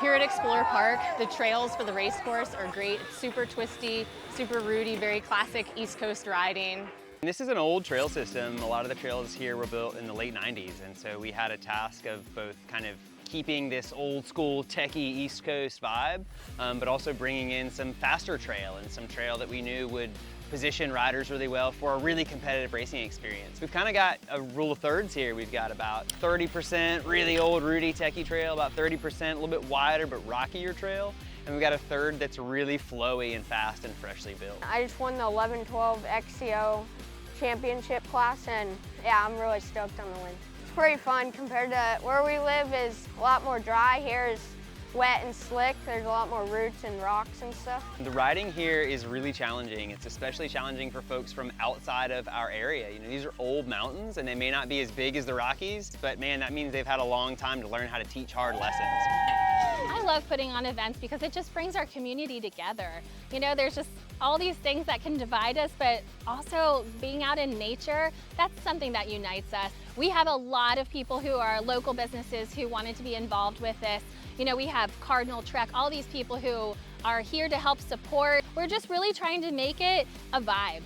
Here at Explorer Park, the trails for the race course are great. It's super twisty, super rooty, very classic East Coast riding. This is an old trail system. A lot of the trails here were built in the late 90s, and so we had a task of both kind of keeping this old school techie East Coast vibe, but also bringing in some faster trail and some trail that we knew would position riders really well for a really competitive racing experience. We've kind of got a rule of thirds here. We've got about 30% really old rooty techie trail, about 30% a little bit wider but rockier trail, and we've got a third that's really flowy and fast and freshly built. I just won the 11-12 XCO championship class, and yeah, I'm really stoked on the win. It's pretty fun compared to where we live. Is a lot more dry. Here is wet and slick. There's a lot more roots and rocks and stuff. The riding here is really challenging. It's especially challenging for folks from outside of our area. You know, these are old mountains and they may not be as big as the Rockies, but man, that means they've had a long time to learn how to teach hard lessons. I love putting on events because it just brings our community together. You know, there's just all these things that can divide us, but also being out in nature, that's something that unites us. We have a lot of people who are local businesses who wanted to be involved with this. You know, we have Cardinal Trek, all these people who are here to help support. We're just really trying to make it a vibe.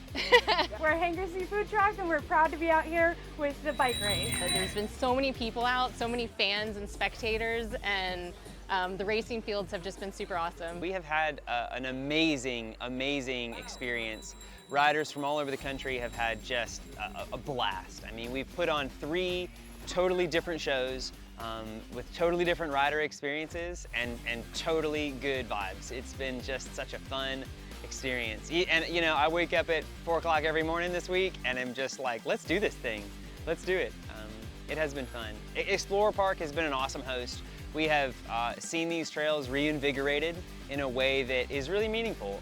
We're a Hanger Seafood Truck and we're proud to be out here with the bike race. There's been so many people out, so many fans and spectators, and the racing fields have just been super awesome. We have had an amazing, amazing experience. Riders from all over the country have had just a blast. I mean, we've put on 3 totally different shows with totally different rider experiences and totally good vibes. It's been just such a fun experience. And you know, I wake up at 4 o'clock every morning this week and I'm just like, let's do this thing. Let's do it. It has been fun. Explorer Park has been an awesome host. We have seen these trails reinvigorated in a way that is really meaningful.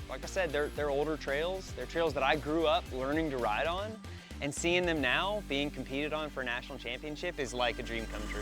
Like I said, they're older trails. They're trails that I grew up learning to ride on, and seeing them now being competed on for a national championship is like a dream come true.